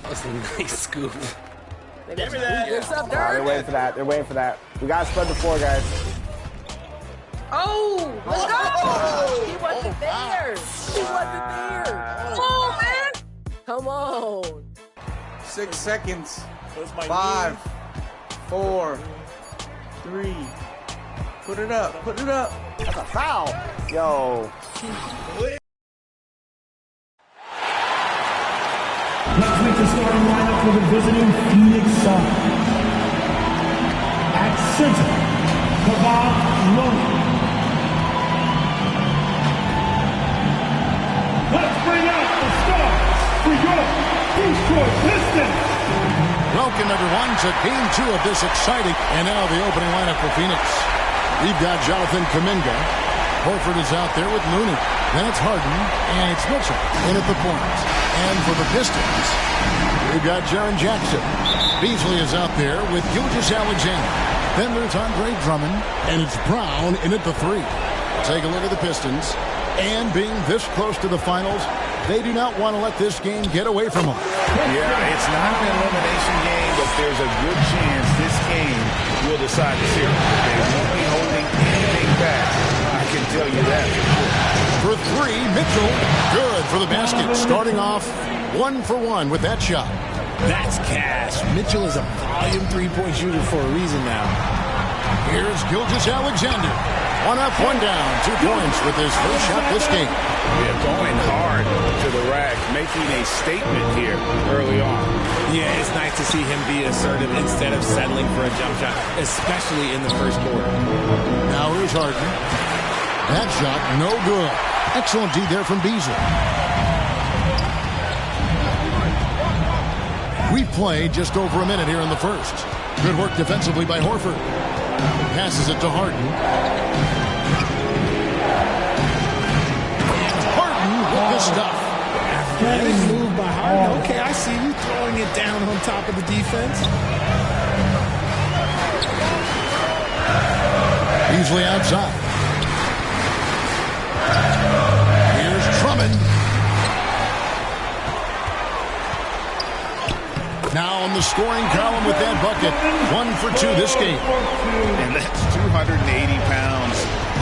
That's a nice scoop. Give me that. What's up, They're waiting for that. They're waiting for that. We got to spread the floor, guys. Oh, let's go. He wasn't there. He wasn't there. Oh, man. Come on. 6 seconds. 5, 4, 3. Put it up. Put it up. That's a foul. Yo. Let's meet the starting lineup for the visiting Phoenix Suns. At center, let's bring out the stars for your Detroit Pistons. Welcome, everyone, to Game 2 of this exciting, and now the opening lineup for Phoenix. We've got Jonathan Kuminga. Horford is out there with Looney. Then it's Harden, and it's Mitchell in at the point. And for the Pistons, we've got Jaren Jackson. Beasley is out there with Gilgeous-Alexander. Then there's Andre Drummond, and it's Brown in at the 3. Take a look at the Pistons. And being this close to the finals, they do not want to let this game get away from them. Yeah, it's not an elimination game, but there's a good chance this game will decide the series. They won't be holding anything back. I can tell you that for sure. For 3, Mitchell, good for the basket. Starting off 1 for 1 with that shot. That's cash. Mitchell is a volume three-point shooter for a reason now. Here's Gilgeous-Alexander. 1 up, 1 down. 2 points with his first shot this game. Yeah, going hard to the rack, making a statement here early on. Yeah, it's nice to see him be assertive instead of settling for a jump shot, especially in the first quarter. Now here's Harden. That shot, no good. Excellent D there from Beasley. We played just over a minute here in the first. Good work defensively by Horford. Passes it to Harden. And Harden with the stuff. Nice move by Harden. Okay, I see you throwing it down on top of the defense. Beasley outside. Here's Drummond. Now on the scoring column with that bucket. 1 for 2 this game. And that's 280 pounds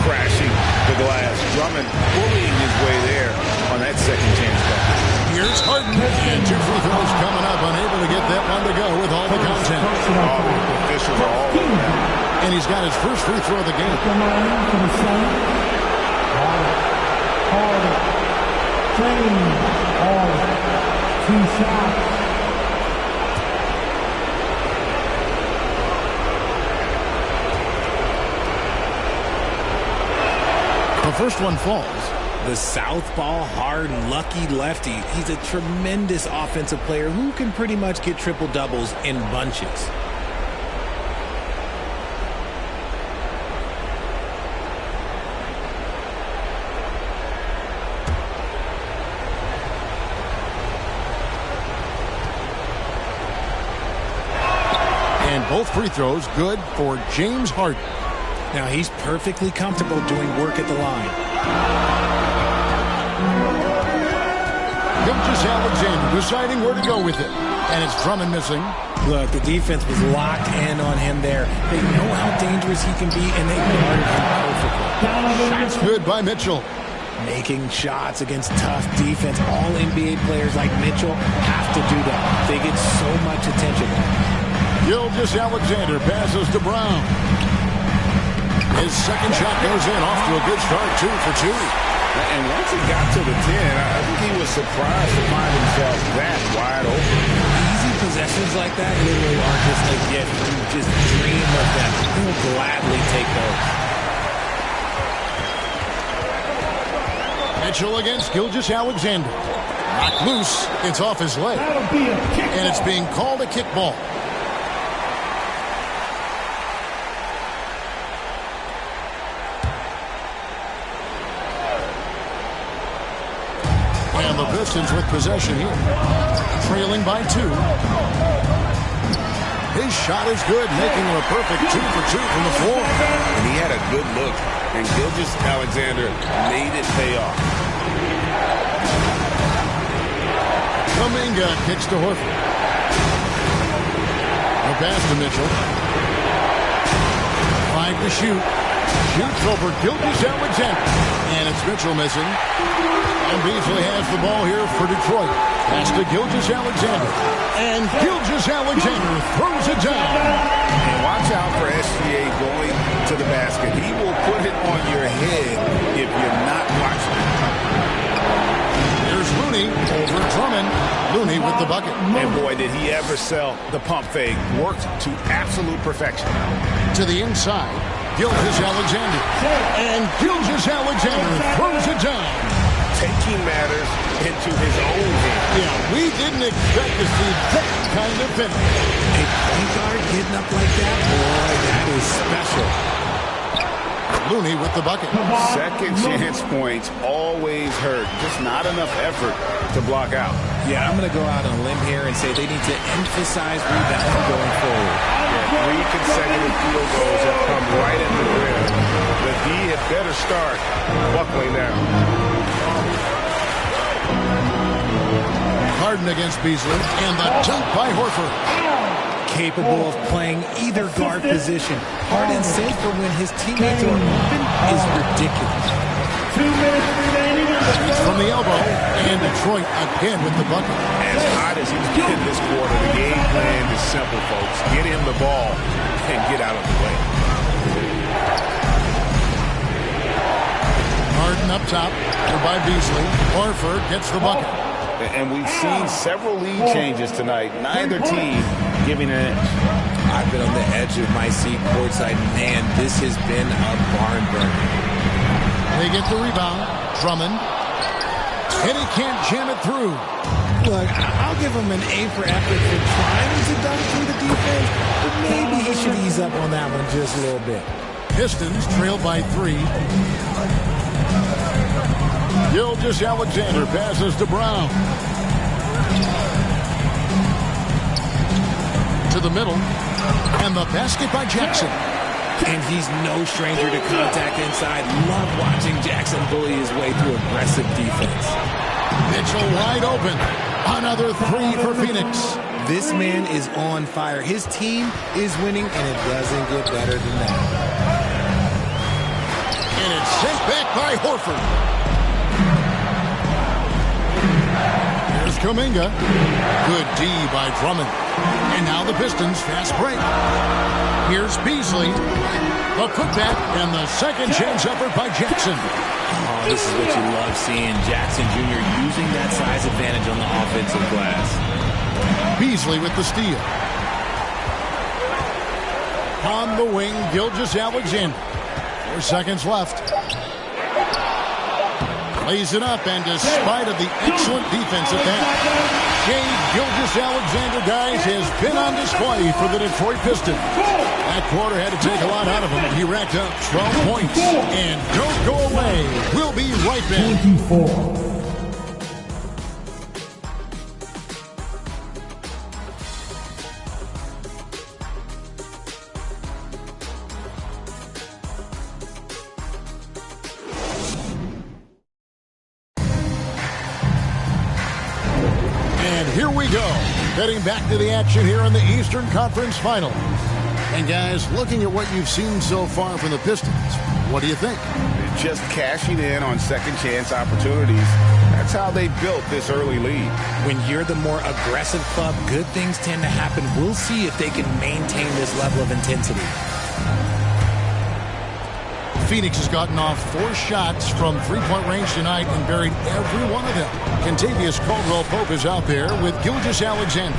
crashing the glass. Drummond bullying his way there on that second chance bucket. Here's Harden. And 2 free throws coming up. Unable to get that one to go with all the content. Oh, the officials are all over that. And he's got his first free throw of the game. The first one falls. The southpaw, hard, lucky lefty. He's a tremendous offensive player who can pretty much get triple-doubles in bunches. And both free throws good for James Harden. Now he's perfectly comfortable doing work at the line. Gilgeous-Alexander deciding where to go with it. And it's Drummond missing. Look, the defense was locked in on him there. They know how dangerous he can be, and they guarded him perfectly. Shots good by Mitchell. Making shots against tough defense. All NBA players like Mitchell have to do that. They get so much attention. Gilgeous-Alexander passes to Brown. His second shot goes in, off to a good start, 2 for 2. And once he got to the 10, I think he was surprised to find himself that wide open. Easy possessions like that literally are just a gift. You just dream of them. He'll gladly take those. Mitchell against Gilgeous-Alexander. Knocked loose. It's off his leg. And it's being called a kickball. And the Pistons with possession here. Trailing by 2. His shot is good, making him a perfect 2 for 2 from the floor. And he had a good look, and Gilgeous-Alexander made it pay off. Kuminga kicks to Horford. pass to Mitchell. 5 to shoot. Shoots over Gilgeous-Alexander. And it's Mitchell missing. And Beasley has the ball here for Detroit. Pass to Gilgeous-Alexander. And Gilgeous-Alexander throws it down. And watch out for SGA going to the basket. He will put it on your head if you're not watching. Here's Looney over Drummond. Looney with the bucket. And boy, did he ever sell the pump fake. Worked to absolute perfection. To the inside, Gilgeous-Alexander. And Gilgeous-Alexander throws it down. Taking matters into his own hands. Yeah, we didn't expect to see that kind of finish. A point guard getting up like that, boy, that is special. Looney with the bucket. Second chance points always hurt. Just not enough effort to block out. Yeah, I'm going to go out on a limb here and say they need to emphasize rebounding going forward. Yeah, 3 consecutive field goals have come right at the rim. The D had better start buckling down. Harden against Beasley, and the dunk by Horford. Capable of playing either guard position. Harden's sense for when his teammates are open is ridiculous. 2 minutes remaining in the It's from the elbow, and Detroit again with the bucket. As hot as he's been this quarter, the game plan is simple, folks. Get him the ball and get out of the way. Harden up top, by Beasley. Horford gets the bucket. And we've seen several lead changes tonight. Neither team giving an edge. I've been on the edge of my seat courtside. Man, this has been a barn burner. They get the rebound. Drummond. And he can't jam it through. Look, I'll give him an A for effort for trying to dunk through the defense, but maybe he should ease up on that one just a little bit. Pistons trail by 3. Gilgeous-Alexander passes to Brown. To the middle. And the basket by Jackson. And he's no stranger to contact inside. Love watching Jackson bully his way through aggressive defense. Mitchell wide open. Another 3 for Phoenix. This man is on fire. His team is winning, and it doesn't get better than that. And it's sent back by Horford. Here's Kuminga. Good D by Drummond. And now the Pistons fast break. Here's Beasley. The putback and the second chance effort by Jackson. Oh, this is what you love seeing. Jackson Jr. using that size advantage on the offensive glass. Beasley with the steal. On the wing, Gilgeous-Alexander. 4 seconds left. Lays it up, and despite of the excellent defense at that, Shai Gilgeous-Alexander, guys, has been on display for the Detroit Pistons. That quarter had to take a lot out of him. He racked up 12 points. And don't go away. We'll be right back. 24. Here we go. Heading back to the action here in the Eastern Conference Final. And guys, looking at what you've seen so far from the Pistons, what do you think? Just cashing in on second chance opportunities. That's how they built this early lead. When you're the more aggressive club, good things tend to happen. We'll see if they can maintain this level of intensity. Phoenix has gotten off 4 shots from three-point range tonight and buried every one of them. Kentavious Caldwell-Pope is out there with Gilgeous-Alexander.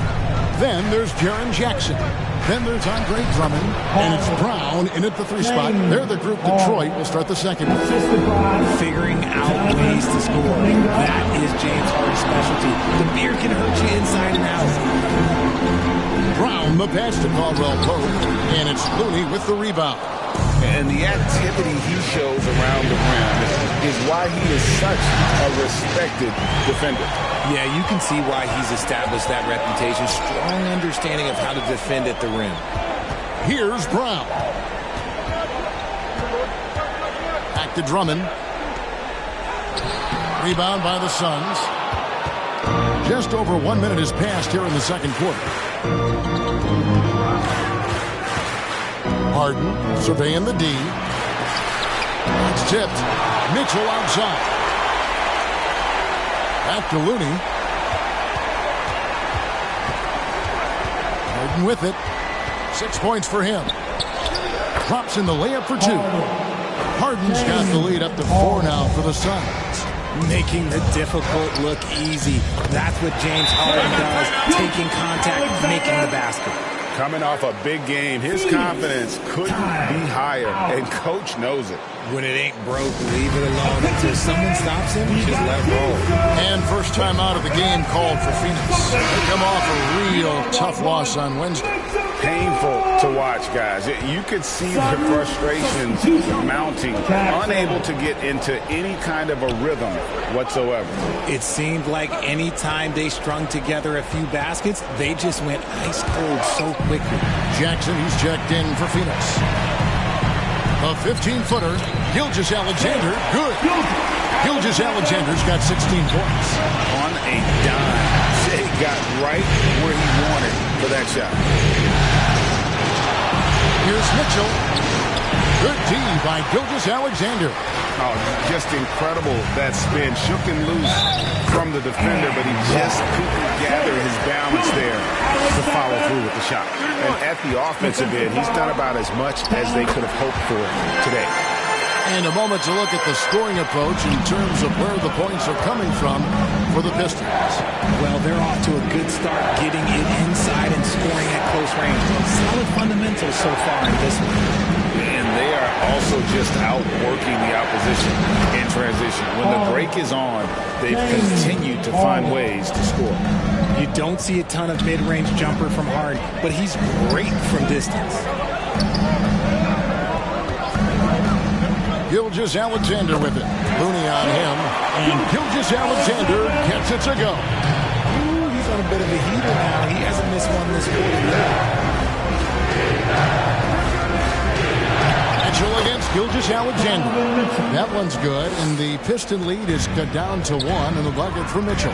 Then there's Jaren Jackson. Then there's Andre Drummond. And it's Brown in at the 3 spot. They're the group Detroit will start the second. Figuring out ways to score. That is James Harden's specialty. The beard can hurt you inside and out. Brown the pass to Caldwell-Pope. And it's Looney with the rebound. And the activity he shows around the rim is why he is such a respected defender. Yeah, you can see why he's established that reputation. Strong understanding of how to defend at the rim. Here's Brown. Back to Drummond. Rebound by the Suns. Just over 1 minute has passed here in the second quarter. Harden surveying the D. It's tipped. Mitchell outside. Back to Looney. Harden with it. 6 points for him. Drops in the layup for 2. Harden's got the lead up to 4 now for the Suns. Making the difficult look easy. That's what James Harden does. Taking contact, making the basket. Coming off a big game, his confidence couldn't be higher, and Coach knows it. When it ain't broke, leave it alone. Until someone stops him, just let it roll. And first time out of the game called for Phoenix. They come off a real tough loss on Wednesday. Painful to watch, guys. You could see the frustrations mounting, unable to get into any kind of a rhythm whatsoever. It seemed like any time they strung together a few baskets, they just went ice cold so quickly. Jackson, he's checked in for Phoenix. A 15-footer, Gilgeous-Alexander, good. Gilgeous-Alexander's got 16 points. On a dime. Jay got right where he wanted for that shot. Here's Mitchell. Good D by Gilgeous-Alexander. Oh, just incredible, that spin. Shook him loose from the defender, but he just couldn't gather his balance there to follow through with the shot. And at the offensive end, he's done about as much as they could have hoped for today. And a moment to look at the scoring approach in terms of where the points are coming from for the Pistons. Well, they're off to a good start getting it inside and scoring at close range. Solid fundamentals so far in this one. And they are also just outworking the opposition in transition. When the break is on, they've continued to find ways to score. You don't see a ton of mid-range jumper from Harden, but he's great from distance. Gilgeous-Alexander with it. Looney on him. And Gilgeous-Alexander gets it to go. Ooh, he's on a bit of a heater now. He hasn't missed one this quarter yet. Mitchell against Gilgeous-Alexander. That one's good, and the Piston lead is cut down to 1 in the bucket for Mitchell.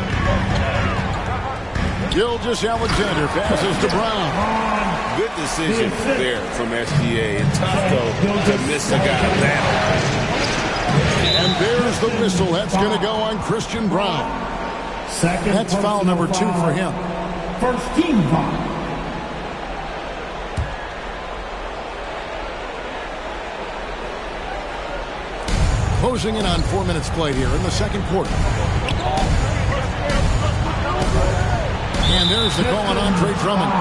Gilgeous-Alexander passes to Brown. Good decision there from SGA. And tough, though, to miss a guy that hard. And there's the whistle. That's going to go on Christian Brown. That's foul number 2 for him. First team foul. Closing in on 4 minutes played here in the second quarter. And there's the call on Andre Drummond.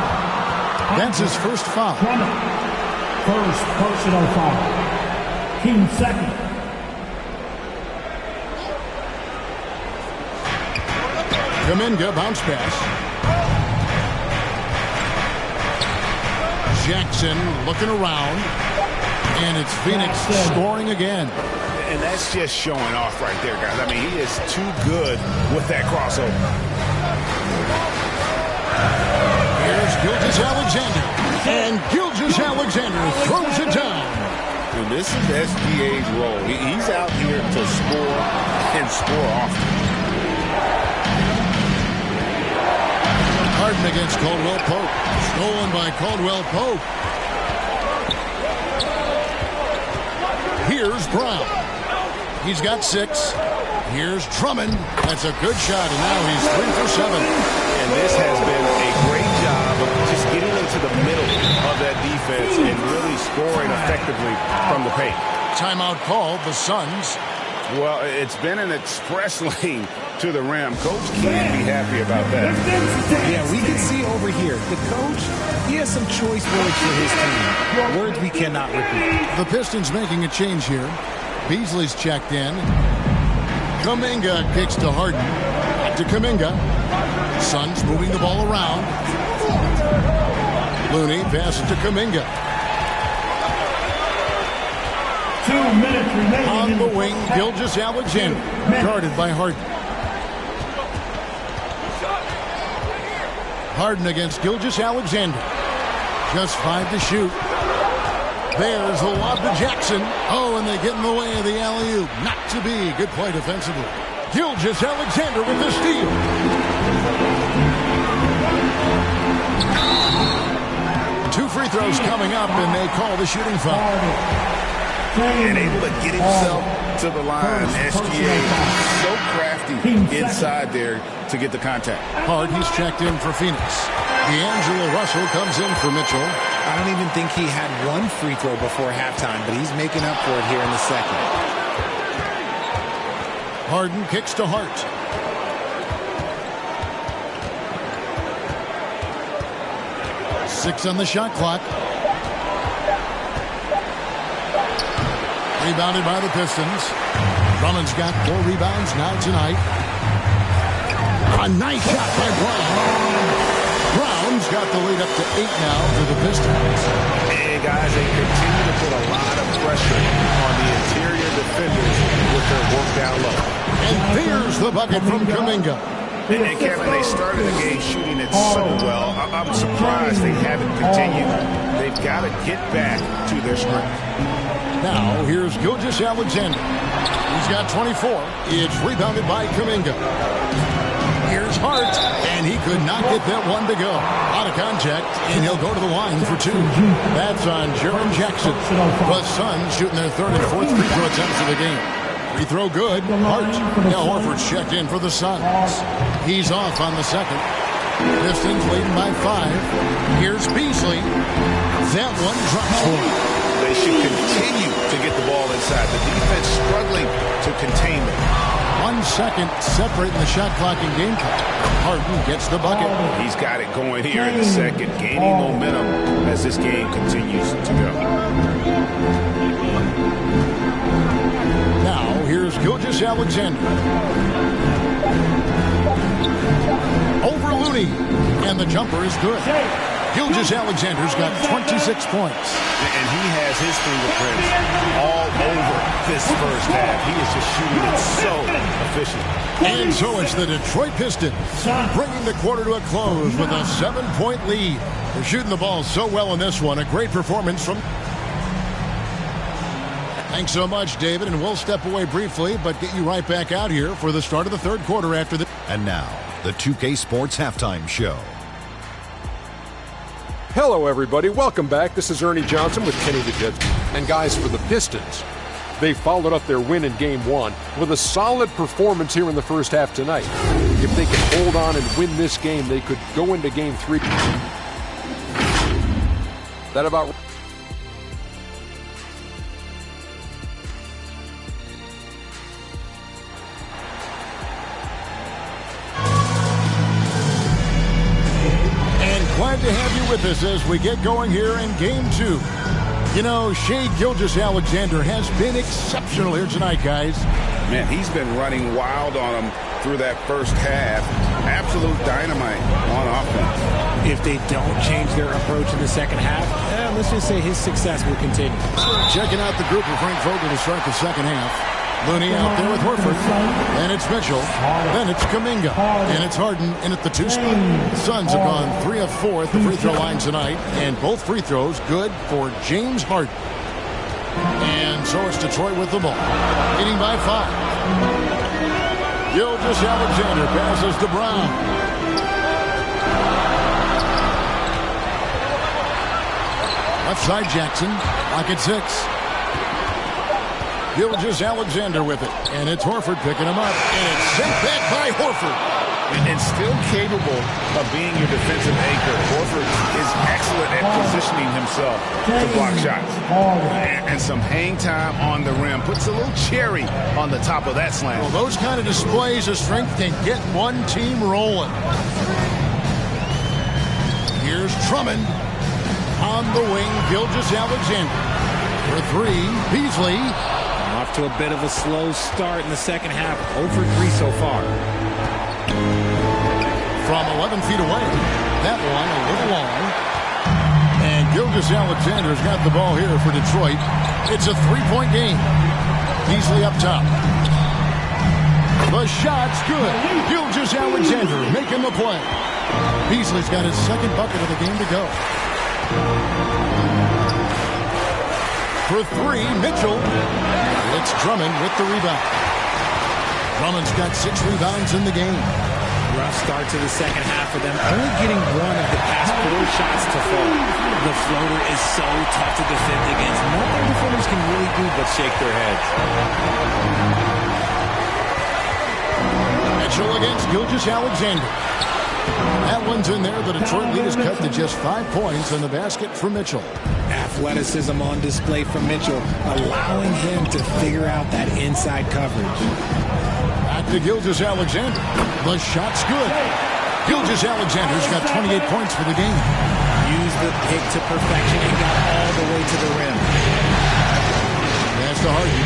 That's his first foul. First personal foul. Team second. Kuminga bounce pass. Jackson looking around. And it's Phoenix scoring again. And that's just showing off right there, guys. I mean, he is too good with that crossover. Here's Gilgeous-Alexander. And Gilgeous-Alexander throws it down. And this is SGA's role. He's out here to score and score often. Harden against Caldwell Pope. Stolen by Caldwell Pope. Here's Brown. He's got 6. Here's Drummond. That's a good shot, and now he's 3 for 7. And this has been a great job of just getting into the middle of that defense and really scoring effectively from the paint. Timeout called, the Suns. Well, it's been an express lane to the rim. Coach can't be happy about that. Yeah, we can see over here. The coach, he has some choice words for his team. Words we cannot repeat. The Pistons making a change here. Beasley's checked in. Kuminga kicks to Harden. Back to Kuminga. Suns moving the ball around. Looney passes to Kuminga. 2 minutes remaining. On the wing, Gilgeous-Alexander. Guarded by Harden. Harden against Gilgeous-Alexander. Just 5 to shoot. There's the lob to Jackson. Oh, and they get in the way of the alley-oop. Not to be. Good play defensively. Gilgeous-Alexander with the steal. Two free throws is coming up, and they call the shooting foul. And able to get himself to the line. SGA so crafty inside there to get the contact. Hard, he's checked in for Phoenix. D'Angelo Russell comes in for Mitchell. I don't even think he had one free throw before halftime, but he's making up for it here in the second. Harden kicks to Hart. Six on the shot clock. Rebounded by the Pistons. Drummond's got 4 rebounds now tonight. A nice shot by Brown. Brown's got the lead up to 8 now for the Pistons. And guys, they continue to put a lot of pressure on the interior defenders with their work down low. And there's the bucket from Kuminga. And Kevin, they started the game shooting it so well. I'm surprised they haven't continued. They've got to get back to their strength. Now, here's Gilgeous-Alexander. He's got 24. It's rebounded by Kuminga. Here's Hart, and he could not get that one to go. Out of contact, and he'll go to the line for 2. That's on Jaren Jackson. The Suns shooting their 3rd and 4th free throw attempts of the game. Free throw good. Hart. Now Horford's checked in for the Suns. He's off on the second. Pistons leading by 5. Here's Beasley. That one drops for him. They should continue to get the ball inside. The defense struggling to contain them. 1 second separating the shot clock and game clock. Harden gets the bucket. He's got it going here in the second, gaining momentum as this game continues to go. Now, here's Gilgeous-Alexander. Over Looney. And the jumper is good. Gilgeous-Alexander's got 26 points. And he has his fingerprints all over this first half. He is just shooting it so efficient. And so it's the Detroit Pistons bringing the quarter to a close with a 7-point lead. They're shooting the ball so well in this one. A great performance from... Thanks so much, David, and we'll step away briefly, but get you right back out here for the start of the third quarter after the... And now, the 2K Sports Halftime Show. Hello, everybody. Welcome back. This is Ernie Johnson with Kenny the Jet. And guys, for the Pistons, they followed up their win in Game 1 with a solid performance here in the first half tonight. If they can hold on and win this game, they could go into Game 3. That about... Glad to have you with us as we get going here in Game 2. You know, Shai Gilgeous-Alexander has been exceptional here tonight, guys. Man, he's been running wild on them through that first half. Absolute dynamite on offense. If they don't change their approach in the second half, let's just say his success will continue. Checking out the group of Frank Vogel to start the second half. Looney out there with Horford. Then it's Mitchell. Then it's Kuminga. And it's Harden in at the 2 spot. The Suns have gone 3 of 4 at the free throw line tonight. And both free throws good for James Harden. And so it's Detroit with the ball. Leading by 5. Gilgeous-Alexander passes to Brown. Left side Jackson. Lock at 6. Gilgeous-Alexander with it. And it's Horford picking him up. And it's sent back by Horford. And still capable of being your defensive anchor. Horford is excellent at positioning himself to block shots. And some hang time on the rim. Puts a little cherry on the top of that slam. Well, those kind of displays of strength can get one team rolling. Here's Drummond on the wing. Gilgeous-Alexander for 3. Beasley. Off to a bit of a slow start in the second half. 0 for 3 so far. From 11 feet away. That one a little long. And Gilgeous-Alexander's got the ball here for Detroit. It's a 3-point game. Beasley up top. The shot's good. Gilgeous-Alexander making the play. Beasley's got his second bucket of the game to go. For 3, Mitchell. It's Drummond with the rebound. Drummond's got 6 rebounds in the game. Rough start to the second half for them. Only getting 1 of the past 4 shots to fall. The floater is so tough to defend against. Nothing defenders can really do but shake their heads. Mitchell against Gilgeous-Alexander. That one's in there. The Detroit lead is cut to just 5 points in the basket for Mitchell. Athleticism on display from Mitchell, allowing him to figure out that inside coverage. Back to Gilgeous-Alexander. The shot's good. Gilgeous-Alexander's got 28 points for the game. Used the pick to perfection and got all the way to the rim. That's the Harden.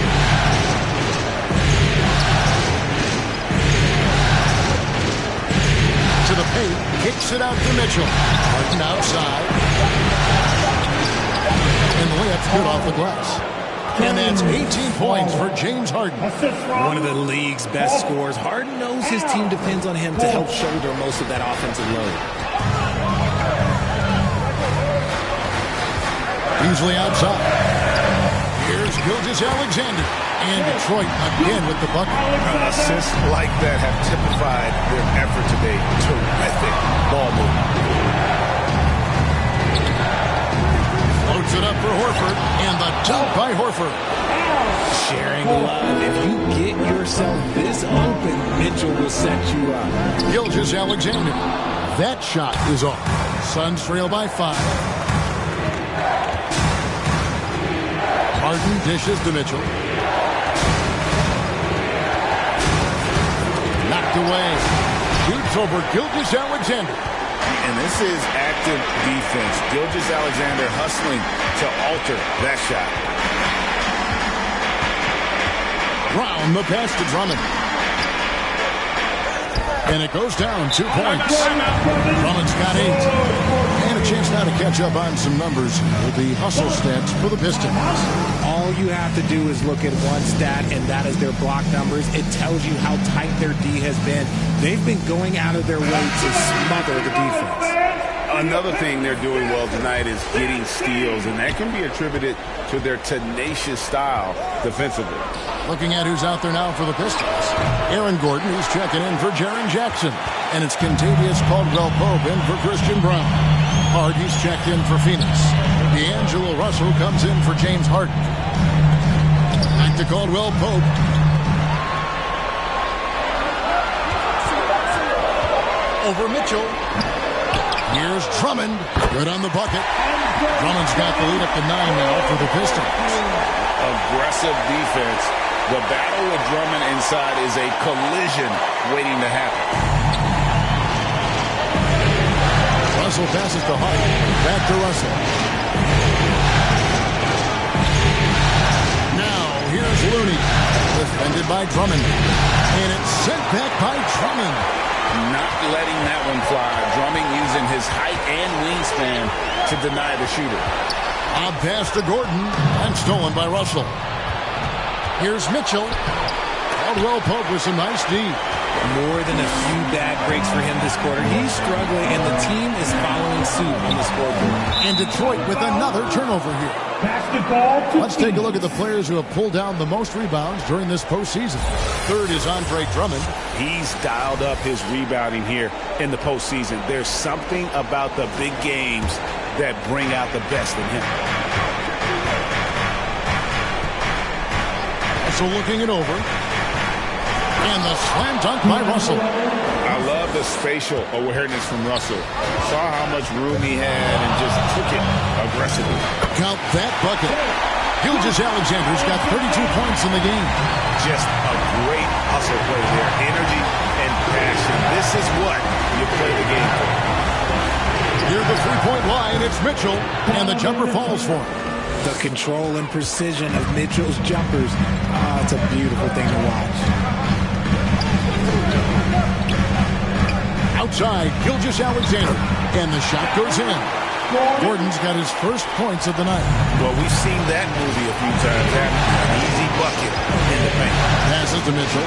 To the paint, kicks it out to Mitchell. Harden outside. And the layup's good off the glass. And that's 18 points for James Harden. One of the league's best scorers. Harden knows his team depends on him to help shoulder most of that offensive load. Beasley outside. Here's Gilgeous-Alexander. And Detroit again with the bucket. Assists like that have typified their effort today. Terrific ball movement. Floats it up for Horford. And the dunk by Horford. Sharing love. If you get yourself this open, Mitchell will set you up. Gilgeous-Alexander. That shot is off. Suns trail by 5. Harden dishes to Mitchell. Knocked away. Shoots over Gilgeous-Alexander. And this is active defense. Gilgeous-Alexander hustling to alter that shot. Brown the pass to Drummond. And it goes down 2 points. Drummond's got 8. And a chance now to catch up on some numbers with the hustle stats for the Pistons. All you have to do is look at one stat, and that is their block numbers. It tells you how tight their D has been. They've been going out of their way to smother the defense. Another thing they're doing well tonight is getting steals, and that can be attributed to their tenacious style defensively. Looking at who's out there now for the Pistons. Aaron Gordon, who's checking in for Jaren Jackson. And it's Kentavious Caldwell-Pope in for Christian Brown. Hardy's checked in for Phoenix. D'Angelo Russell comes in for James Harden. Back to Caldwell-Pope. Over Mitchell. Here's Drummond. Good on the bucket. Drummond's got the lead up to 9 now for the Pistons. Aggressive defense. The battle with Drummond inside is a collision waiting to happen. Russell passes to Harden. Back to Russell. Now, here's Looney. Defended by Drummond. And it's sent back by Drummond. Not letting that one fly. Drummond using his height and wingspan to deny the shooter. A pass to Gordon. And stolen by Russell. Here's Mitchell. Caldwell-Pope with some nice D. More than a few bad breaks for him this quarter. He's struggling, and the team is following suit on the scoreboard. And Detroit with another turnover here. Let's take a look at the players who have pulled down the most rebounds during this postseason. Third is Andre Drummond. He's dialed up his rebounding here in the postseason. There's something about the big games that bring out the best in him. Russell looking it over. And the slam dunk by Russell. I love the spatial awareness from Russell. Saw how much room he had and just took it aggressively. Count that bucket. Gilgeous-Alexander's got 32 points in the game. Just a great hustle play there. Energy and passion. This is what you play the game for. Near the three-point line, it's Mitchell, and the jumper falls for him. The control and precision of Mitchell's jumpers. Oh, it's a beautiful thing to watch. Outside, Gilgeous-Alexander, and the shot goes in. Gordon's got his first points of the night. Well, we've seen that movie a few times. That easy bucket in the paint. Passes to Mitchell.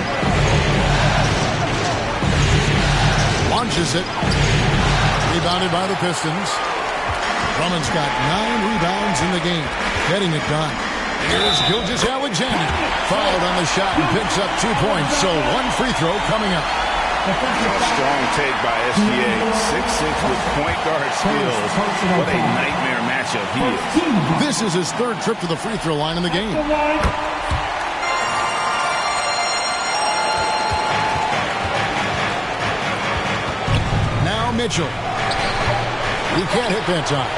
Launches it. Rebounded by the Pistons. Drummond's got 9 rebounds in the game. Getting it done. Here's Gilgeous-Alexander. Fouled on the shot and picks up 2 points. So 1 free throw coming up. Strong take by SGA. 6'6" with point guard skills. What a nightmare matchup he is. This is his third trip to the free throw line in the game. Now Mitchell. He can't hit that time.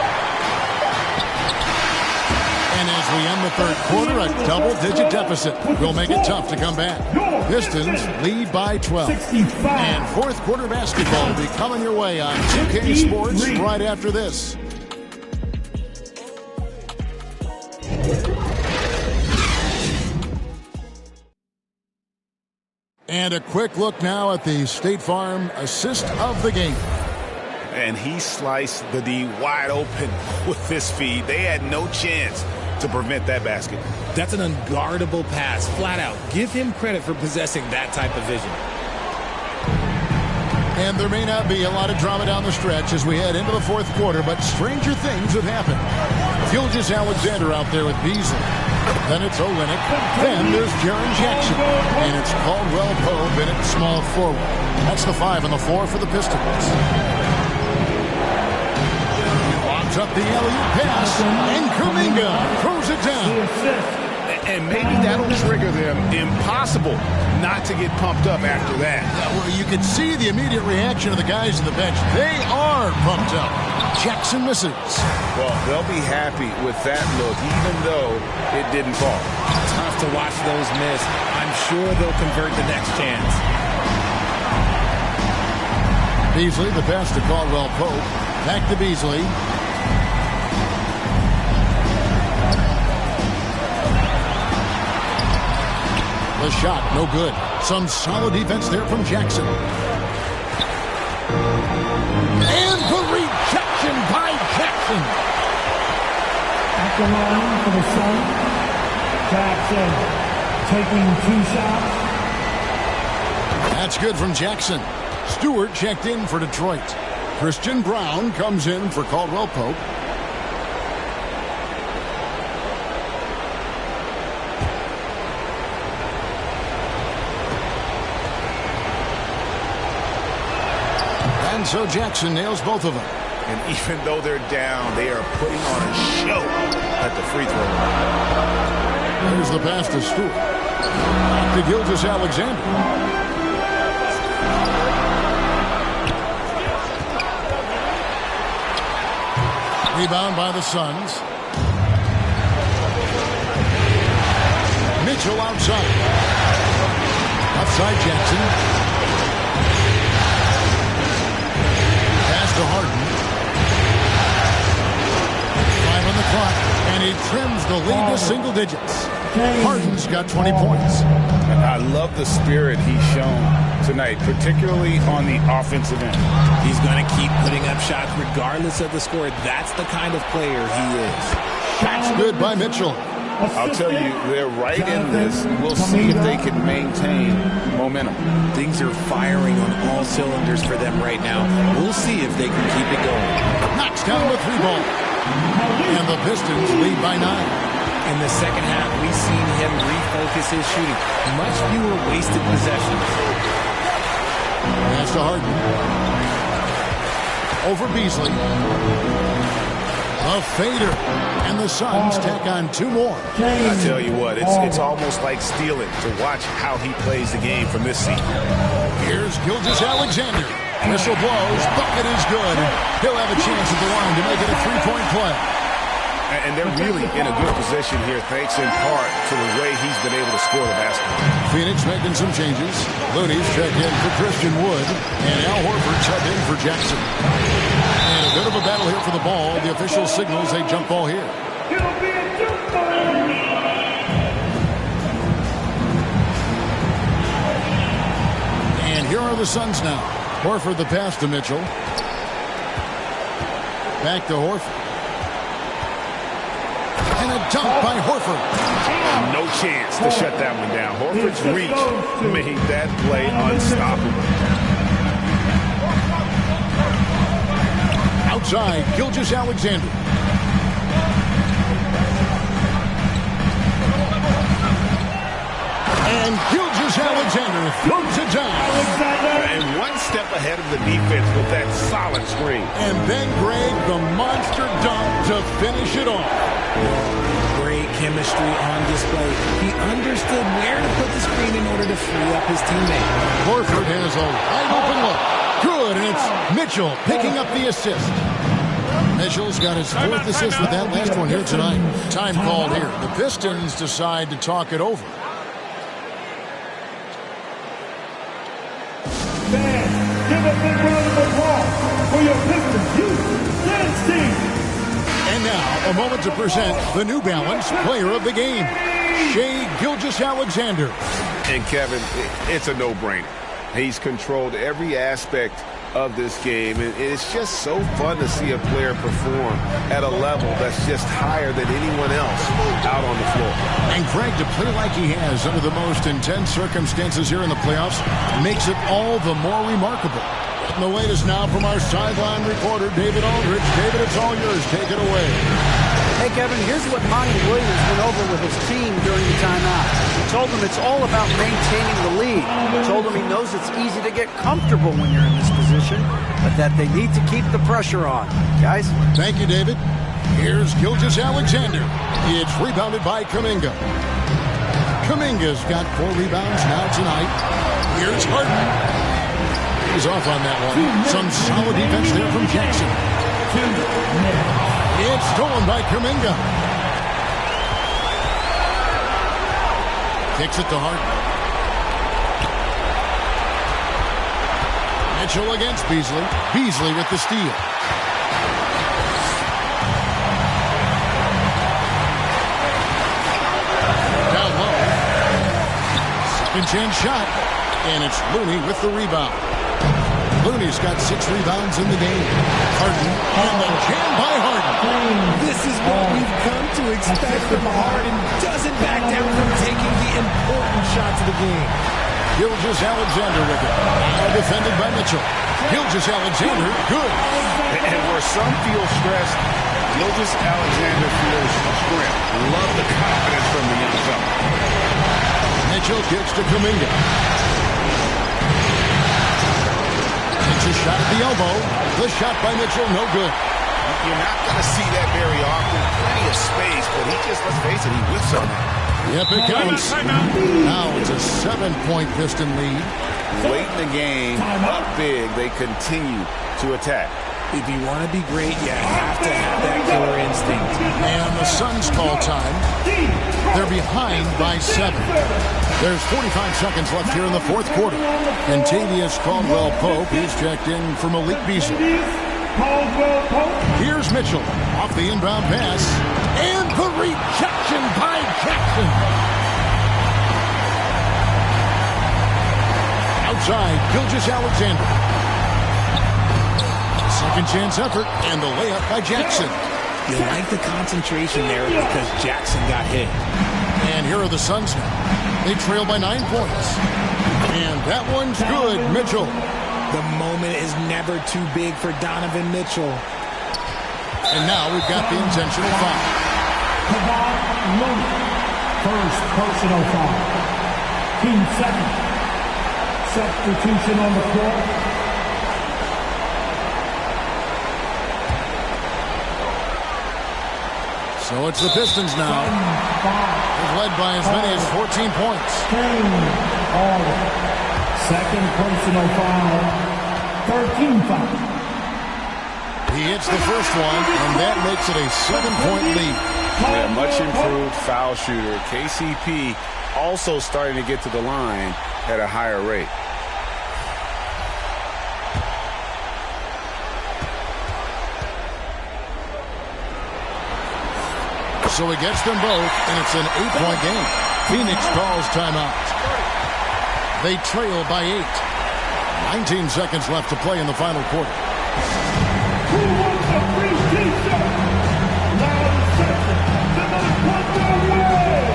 And as we end the third quarter, a double-digit deficit will make it tough to come back. Pistons lead by 12. And fourth quarter basketball will be coming your way on 2K Sports right after this. And a quick look now at the State Farm assist of the game. And he sliced the D wide open with this feed. They had no chance to prevent that basket. That's an unguardable pass, flat out. Give him credit for possessing that type of vision. And there may not be a lot of drama down the stretch as we head into the fourth quarter, but stranger things have happened. Gilgeous-Alexander out there with Beasley. Then it's Olynyk. Then there's Jaren Jackson. And it's Caldwell Pope in at small forward. That's the 5 and the 4 for the Pistons. Up the alley-oop pass, and Kuminga throws it down. And maybe that'll trigger them. Impossible not to get pumped up after that. Well, you can see the immediate reaction of the guys on the bench. They are pumped up. Jackson misses. Well, they'll be happy with that look, even though it didn't fall. Tough to watch those miss. I'm sure they'll convert the next chance. Beasley, the pass to Caldwell Pope. Back to Beasley. The shot, no good. Some solid defense there from Jackson. And the rejection by Jackson. At the line for the Suns. Jackson taking 2 shots. That's good from Jackson. Stewart checked in for Detroit. Christian Brown comes in for Caldwell Pope. And so Jackson nails both of them. And even though they're down, they are putting on a show at the free throw line. There's the pass to Stewart. Back to Gilgeous-Alexander. Rebound by the Suns. Mitchell outside. Outside Jackson. Pass to Harden. 5 on the clock, and he trims the lead to single digits. Harden's got 20 points. I love the spirit he's shown tonight, particularly on the offensive end. He's going to keep putting up shots regardless of the score. That's the kind of player he is. That's good by Mitchell. I'll tell you, they're right in this. We'll see if they can maintain momentum. Things are firing on all cylinders for them right now. We'll see if they can keep it going. Knocks down the 3-ball. And the Pistons lead by 9. In the second half, we've seen him refocus his shooting. Much fewer wasted possessions. Pass to Harden. Over Beasley. A fader. And the Suns tack on 2 more. I tell you what, it's almost like stealing to watch how he plays the game from this seat. Here's Gilgeous-Alexander. Whistle blows. Bucket is good. He'll have a chance at the line to make it a 3-point play. And they're really in a good position here, thanks in part to the way he's been able to score the basketball. Phoenix making some changes. Looney's checked in for Christian Wood. And Al Horford checked in for Jackson. And a bit of a battle here for the ball. The official signals a jump ball here. It'll be a jump ball. And here are the Suns now. Horford the pass to Mitchell. Back to Horford. And a dunk by Horford. No chance to shut that one down. Horford's reach made that play unstoppable. Outside, Gilgeous-Alexander. And Gilgeous-Alexander throws it down. And ahead of the defense with that solid screen. And then, Greg, the monster dunk to finish it off. Great chemistry on display. He understood where to put the screen in order to free up his teammate. Horford has a wide open look. Good, and it's Mitchell picking up the assist. Mitchell's got his fourth assist with that last one here tonight. Time called here. The Pistons decide to talk it over. Fans, give a big round of applause for your Pistons youth dance team. And now, a moment to present the New Balance Player of the Game, Shai Gilgeous-Alexander. And Kevin, it's a no-brainer. He's controlled every aspect of this game, and it's just so fun to see a player perform at a level that's just higher than anyone else out on the floor. And Greg, to play like he has under the most intense circumstances here in the playoffs makes it all the more remarkable. And the latest now from our sideline reporter, David Aldridge. David, it's all yours. Take it away. Hey, Kevin, here's what Monty Williams went over with his team during the timeout. He told them it's all about maintaining the lead. He told them he knows it's easy to get comfortable when you're in this position, but that they need to keep the pressure on. Guys? Thank you, David. Here's Gilgeous-Alexander. It's rebounded by Kuminga. Kuminga's got 4 rebounds now tonight. Here's Harden. He's off on that one. Some solid defense there from Jackson. It's stolen by Kuminga. Kicks it to Harden. Mitchell against Beasley. Beasley with the steal. Down low. Second chance shot. And it's Looney with the rebound. Looney's got 6 rebounds in the game. Harden on the jam by Harden. This is what we've come to expect from Harden. Doesn't back down from taking the important shots of the game. Gilgeous-Alexander with it. Now defended by Mitchell. Gilgeous-Alexander, good. And where some feel stressed, Gilgeous-Alexander feels strength. Love the confidence from the young fella. Mitchell kicks to Kuminga. It's a shot at the elbow. The shot by Mitchell, no good. You're not going to see that very often. Plenty of space, but he just, let's face it, he whiffs on that. Yep, it counts. Now it's a 7-point Piston lead. Late in the game, up big, they continue to attack. If you want to be great, you have to have that killer instinct. And the Suns call time. They're behind by 7. There's 45 seconds left here in the fourth quarter. And Tavius Caldwell-Pope, he's checked in for Malik Beasley. Here's Mitchell off the inbound pass. And the rejection by Jackson. Outside, Gilgeous-Alexander. Second chance effort, and the layup by Jackson. You like the concentration there because Jackson got hit. And here are the Suns now. They trail by 9 points. And that one's good, Mitchell. The moment is never too big for Donovan Mitchell. And now we've got the intentional foul. First personal foul. Team second. Substitution on the court. So it's the Pistons now. They've led by as many as 14 points. Second personal foul. 13 foul. He hits the first one, and that makes it a 7-point lead. Yeah, much improved foul shooter. KCP also starting to get to the line at a higher rate. So he gets them both, and it's an 8-point game. Phoenix calls timeout. They trail by 8. 19 seconds left to play in the final quarter. Who wants a free t-shirt? Loud section. They're going to put their way.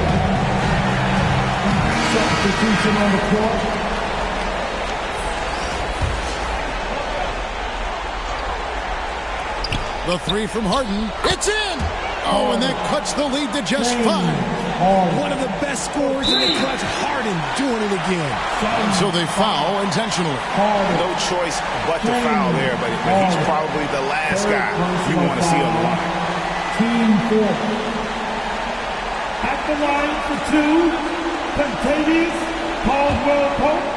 Substitution on the court. The 3 from Harden. It's in! Oh, and that cuts the lead to just 5. One of the best scorers in the clutch, Harden doing it again. And so they foul intentionally. No choice but to foul there, but he's probably the last guy you want to see on the line. Team 4. At the line for 2, Contavious Caldwell-Pope.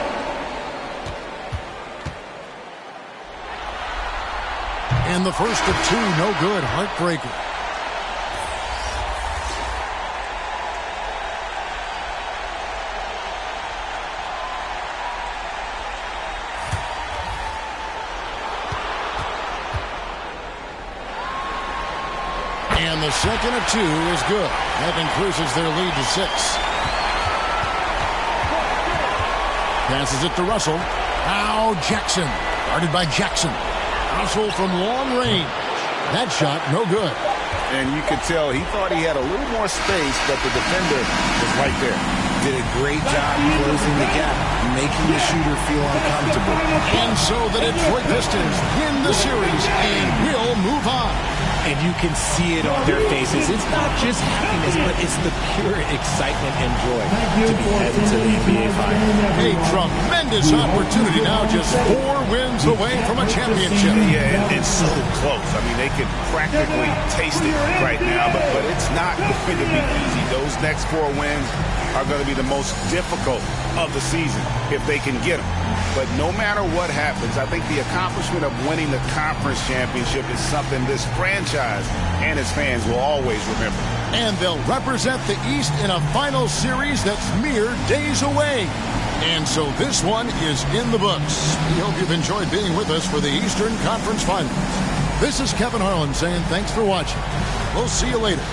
And the first of 2, no good. Heartbreaker. And the second of 2 is good. That increases their lead to 6. Passes it to Russell. Now Jackson. Guarded by Jackson. Russell from long range. That shot, no good. And you could tell he thought he had a little more space, but the defender was right there. Did a great job closing the gap, making the shooter feel uncomfortable. And so the Detroit Pistons win the series and will move on. And you can see it on their faces. It's not just happiness, but it's the pure excitement and joy to be headed to the NBA Finals. A tremendous opportunity now, just 4 wins away from a championship. Yeah, it's so close. I mean, they can practically taste it right now, but it's not going to be easy. Those next 4 wins are going to be the most difficult of the season if they can get them. But no matter what happens, I think the accomplishment of winning the conference championship is something this franchise and its fans will always remember. And they'll represent the East in a final series that's mere days away. And so this one is in the books. We hope you've enjoyed being with us for the Eastern Conference Finals. This is Kevin Harlan saying thanks for watching. We'll see you later.